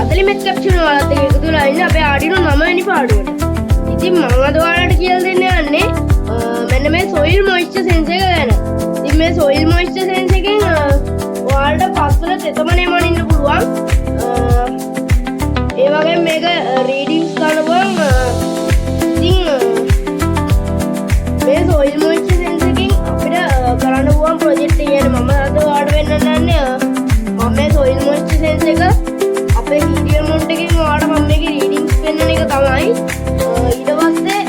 අතලිමෙත් caption වලත් එකතු වෙලා ඉන්නේ අපේ Arduino 9 වෙනි පාඩුවට. ඉතින් මම අද ඔයාලට කියලා දෙන්න යන්නේ මෙන්න මේ soil moisture sense එක ගැන. ඉතින් මේ soil moisture sense එකෙන් ඔයාලට පස්වල තෙතමනේ මනින්න පුළුවන්. ඒ වගේම මේක readings ගන්න පුළුවන්. ඉතින් මේ soil moisture sense එකෙන් අපිට කරන්න පුළුවන් project එක ගැන මම අද ඔයාලට වෙන්නන්න යන්නේ. මම මේ soil moisture sense එක අපේ serial mount එකෙන් ඔයාලට මම මේකේ readings පෙන්වන එක තමයි. ඊට පස්සේ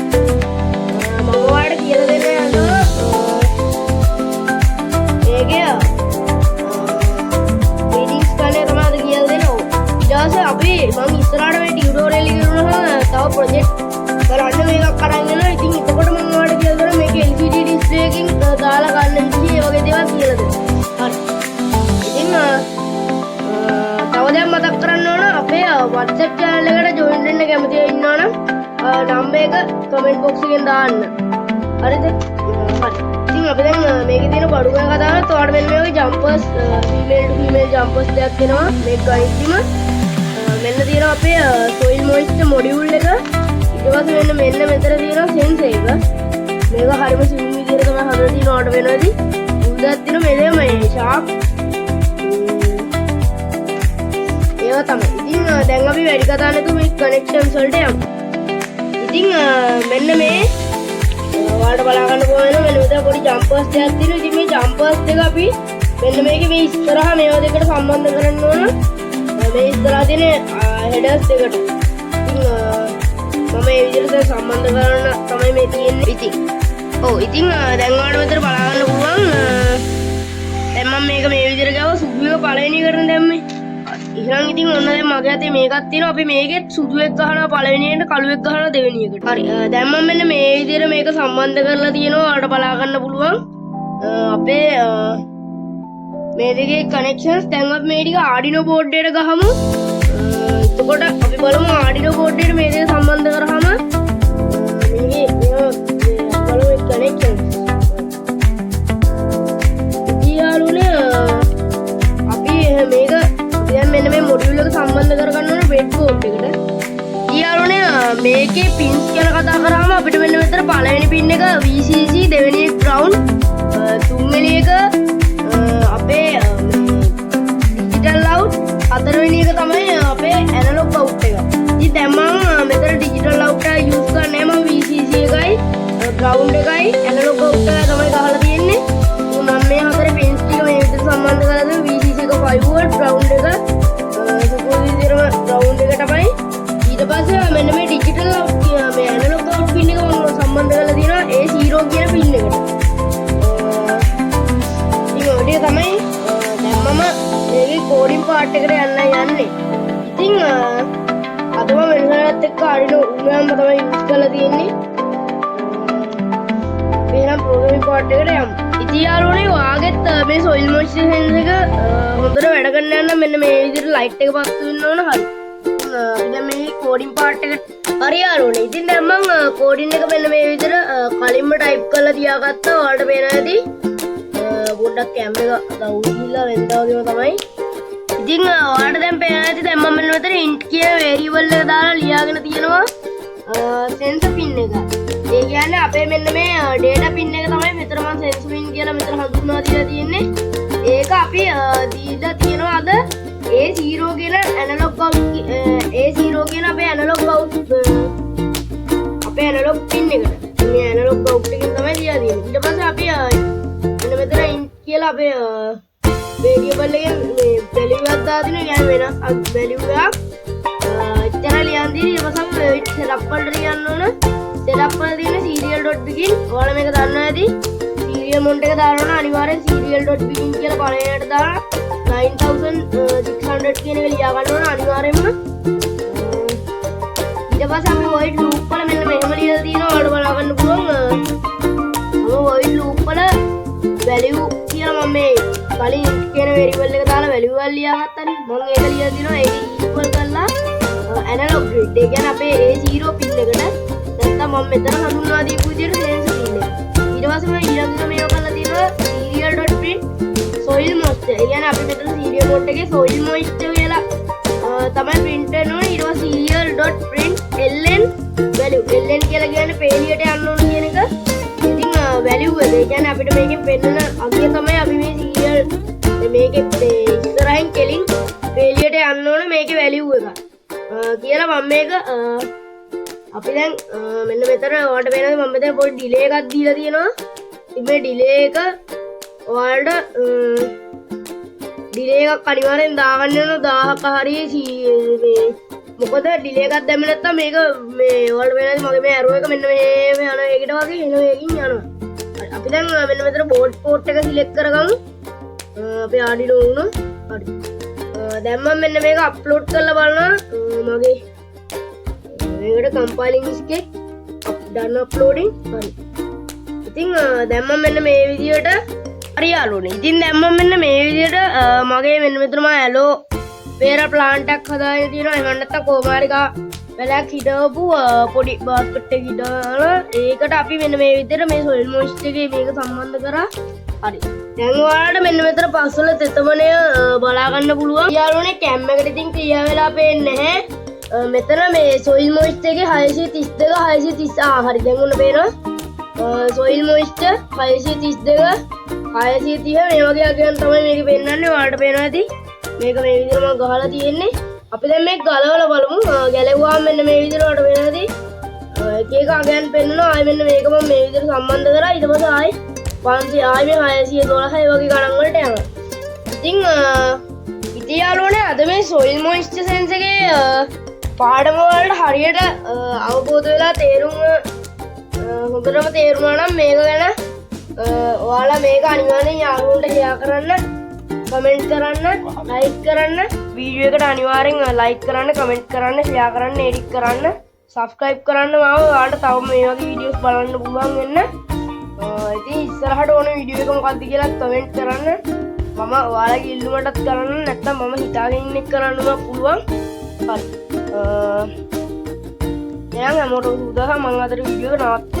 මම ඔයාලට කියලා දෙන්න යනවා මේකේ readings ගන්න තමයි අද කියලා දෙන්නේ. ඊට පස්සේ අපි මම ඉස්සරහට මේ tutorial එක කරනවා තව project කරන්න මේකක් අරන් යනවා. ඉතින් එතකොට මම ඔයාලට කියලා දෙනවා මේක LCD display එකකින් දාලා ගන්න විදිහ ඒ වගේ දේවල් කියලා දෙනවා. හරි. ඉතින් තව දැන් මතක් කරන්න ඕන අපේ WhatsApp channel එකට join වෙන්න කැමති අය ඉන්නවනම් number එක comment box එකෙන් දාන්න. හරිද? හරි. ඉතින් අපි දැන් මේකේ තියෙන බඩු ගැන කතා කරලා ඔයාලට මෙන්න මේ වගේ jumpers female to female jumpers දෙකක් දෙනවා මේක ගයිද්දිම. මෙන්න තියෙනවා අපේ soil moisture module එක. ඊට පස්සේ මෙන්න මෙතන තියෙනවා sensor එක. මේක හරිම simple විදිහට තමයි හදලා තියෙනවා ඔයාලට වෙනවාදී. උඩක් තියෙන මෙලෙම sharp ඒවා තමයි. ඉතින් දැන් අපි වැඩි කතා නැතුව මේ connections වලට යමු. ඉතින් මෙන්න මේ ඔයාලට බලා ගන්න පුළුවන් මෙන්න මෙතන පොඩි jumpers දෙකක් තියෙනවා. ඉතින් මේ jumpers දෙක අපි මෙන්න මේකේ මේ ඉස්සරහා මේවා දෙකට සම්බන්ධ කරන්න ඕන. මේ ඉස්සරහා තියෙන headers දෙකට. ඉතින් මම මේ විදිහට සම්බන්ධ කරන්න තමයි මේ තියෙන්නේ. ඉතින් ඉතින් දැන් ඔයාලට මෙතන බලා ගන්න පුළුවන්. දැන් මම මේක මේ විදිහට ගාව සුදු එක පළවෙනි කරන දැම්මේ. එහෙනම් ඉතින් ඔන්න දැන් මගේ අතේ මේකක් තියෙනවා. අපි මේකෙත් සුදු එක ගහනවා පළවෙනි එකට, කළු එක ගහනවා දෙවෙනි එකට. හරි. දැන් මම මෙන්න මේ විදිහට මේක සම්බන්ධ කරලා තියෙනවා. ඔයාලට බලා ගන්න පුළුවන්. අපේ මේ දෙකේ connections දැන් අපි මේ ටික Arduino board එකට ගහමු. එතකොට අපි බලමු Arduino board එකට මේ දෙක සම්බන්ධ කරාම මේකේ බලමු connections. ඊයාලුනේ අපි මේක දැන් මෙන්න මේ මොඩියුල් එක සම්බන්ධ කරගන්න ඕනේ breadboard එකට. ඊයාලුනේ මේකේ pins ගැන කතා කරාම අපිට මෙන්න මෙතන පළවෙනි pin එක VCC, දෙවෙනි එක ground, තුන්වෙනි එක අපේ digital out, හතරවෙනි එක තමයි අපේ analog out එක. ඉතින් දැන් මම මෙතන digital out එක use කරන්නේ මම VCC එකයි, ground එකයි, analog out එකයි තමයි ගහලා තියෙන්නේ. මම මේ හතරේ pins ටික මේ විදිහට සම්බන්ධ කරලා දෙනවා. VCC එක 5 volt, ground එක සුපුරුදු විදිහටම ground එකට තමයි. ඊට පස්සේ මෙන්න මේ digital out මේ analog out pin එක මම සම්බන්ධ කරලා තියෙනවා A0 කියන pin එකට. ඉතින් ඔය ටික තමයි දැන් මම මේකේ coding part එකට යන්නේ. ඉතින් අද මම වෙනසකට එක්ක Arduino උණුවම තමයි use කරලා තියෙන්නේ. එහෙනම් programming part එකට යමු. ඉතින් යාළුවනේ ඔයාගෙත් මේ soil moisture sense එක හොඳට වැඩ කරන්න යන්න මෙන්න මේ විදිහට light එක පත්තු වෙන්න ඕන. හරි. දැන් මේ coding part එකට හරි යාළුවනේ. ඉතින් දැන් මම coding එක මෙන්න මේ විදිහට කලින්ම type කරලා තියාගත්තා. ඔයාලට පේනවා ඇති. පොඩ්ඩක් කැම් එක දවුල් ගිහලා වෙන්දා වගේම තමයි. ඉතින් ඔයාලට දැන් පේනවා ඇති දැන් මම මෙන්න මෙතන int කියන variable එක දාලා ලියාගෙන තියෙනවා sensor pin එක. ඒ කියන්නේ අපේ මෙන්න මේ data pin එක තමයි මෙතන මම sensor pin කියලා මෙතන හඳුන්වලා දීලා තියෙන්නේ. ඒක අපි දීලා තියෙනවා අද A0 කියන analog out A0 කියන අපේ analog out අපේ analog pin එකට. මේ analog out එකෙන් තමයි දීලා තියෙන්නේ. ඊට පස්සේ අපි මෙන්න මෙතන int කියලා අපේ variable එකෙන් මේ value එකක් දාලා තියෙනවා. يعني වෙනස් value එකක් එතන ලියන් දින ඊට පස්සේ setup වලට ලියන්න ඕන. setup වල තියෙන serial.begin ඔයාලා මේක දන්නවා ඇති. serial mount එක දාන්න ඕන අනිවාර්යෙන් serial.begin කියලා පළවෙනියට දාලා 9600 කියන එක ලියා ගන්න ඕන අනිවාර්යෙන්ම. ඊට පස්සේ අපි void loop වල මෙන්න මෙහෙම ලියලා තියෙනවා. ඔයාලට බලා ගන්න පුළුවන්. void loop වල value කියලා මම මේ කලින් කියන variable එක දාලා value එකක් ලියාගත්තානේ. මම ඒක ලියලා දිනවා ඒක equal කරලා analog grid. ඒ කියන්නේ අපේ A0 pin එකට නැත්නම් මම මෙතන හඳුන්වා දීපු විදිහට sensor pin එක. ඊට පස්සේ මම ඊළඟට මේක කරලා තියෙනවා serial.print soil moisture. ඒ කියන්නේ අපි මෙතන serial mode එකේ soil moisture කියලා තමයි print වෙන්න ඕනේ. ඊට පස්සේ serial.print ln value. ln කියලා කියන්නේ පේලියට යන්න ඕන කියන එක. ඉතින් value එක. ඒ කියන්නේ අපිට මේකෙන් පෙන්නන අගය තමයි අපි මේ serial මේකේ ඉස්සරහින් කෙලින් පේලියට යන්න ඕන මේකේ value එක. කියලා මම මේක අපි දැන් මෙන්න මෙතන ඔයාලට පේනවාද මම මෙතන පොඩි delay එකක් දීලා තියෙනවා. ඉතින් මේ delay එක ඔයාලට delay එකක් අනිවාර්යෙන් දාගන්න වෙනවා 1000ක හරි මේ මොකද delay එකක් දැම්මේ නැත්නම් මේක මේ ඔයාලට පේනවාද මගේ මේ arrow එක මෙන්න මේ යන එකකට වගේ එන එකකින් යනවා. අපි දැන් මෙන්න මෙතන board port එක select කරගමු. අපි Arduino උණු හරි. දැන් මම මෙන්න මේක අප්ලෝඩ් කරලා බලනවා මගේ මේකට compiling එකේ done uploading හරි. ඉතින් දැන් මම මෙන්න මේ විදියට හරි යාළුවනේ. ඉතින් දැන් මම මෙන්න මේ විදියට මගේ මෙන්න මෙතන මම ඇලෝ පේර ප්ලාන්ට් එකක් හදාගෙන තියෙනවා. එහෙම නැත්නම් කොමාරිකා වැලක් හිටවපු පොඩි බාස්කට් එකක් හිටවලා ඒකට අපි මෙන්න මේ විදියට මේ soil moisture එකේ මේක සම්බන්ධ කරා. හරි. දැන් ඔයාලට මෙන්න මෙතන පස්වල තෙතමනය බලා ගන්න පුළුවන්. යාළුවනේ කැම් එකට ඉතින් ක්‍රියා වෙලා පේන්නේ නැහැ. මෙතන මේ soil moisture එකේ 632 630 හරි දැන් උන්න පේනවා. soil moisture 632 630 මේ වගේ අගයන් තමයි මේක පෙන්නන්නේ. ඔයාලට පේනවා ඇති. මේක මේ විදිහට මම ගහලා තියෙන්නේ. අපි දැන් මේක ගලවලා බලමු. ගැලවුවාම මෙන්න මේ විදිහට ඔයාලට පේනවා ඇති. එක එක අගයන් පෙන්නනවා. ආයෙ මෙන්න මේක මම මේ විදිහට සම්බන්ධ කරා. ඊට පස්සේ ආයෙ 500 ආයෙ 612 වගේ ගණන් වලට යනවා. ඉතින් යාළුවනේ අද මේ soil moisture sense එකේ පාඩම වලට හරියට අවබෝධ වෙලා තේරුම් හොඳටම තේරුණා නම් මේක ගැන ඔයාලා මේක අනිවාර්යෙන් යාළුවන්ට share කරන්න, comment කරන්න, like කරන්න, වීඩියෝ එකට අනිවාර්යෙන් like කරන්න, comment කරන්න, share කරන්න, edit කරන්න, subscribe කරන්න. මාව ඔයාලට තව මේ වගේ වීඩියෝස් බලන්න පුළුවන් වෙන්න. ඉතින් ඉස්සරහට ඕන වීඩියෝ එක මොකක්ද කියලා කමෙන්ට් කරන්න. මම ඔයාලගේ ඉල්ලුමටත් කරන්න නැත්නම් මම හිතාගෙන ඉන්න එක කරන්නම පුළුවන්. හරි. එහෙනම් හැමෝටම සුබ දවසක්. මම අද වීඩියෝ එක නවත්වනවා.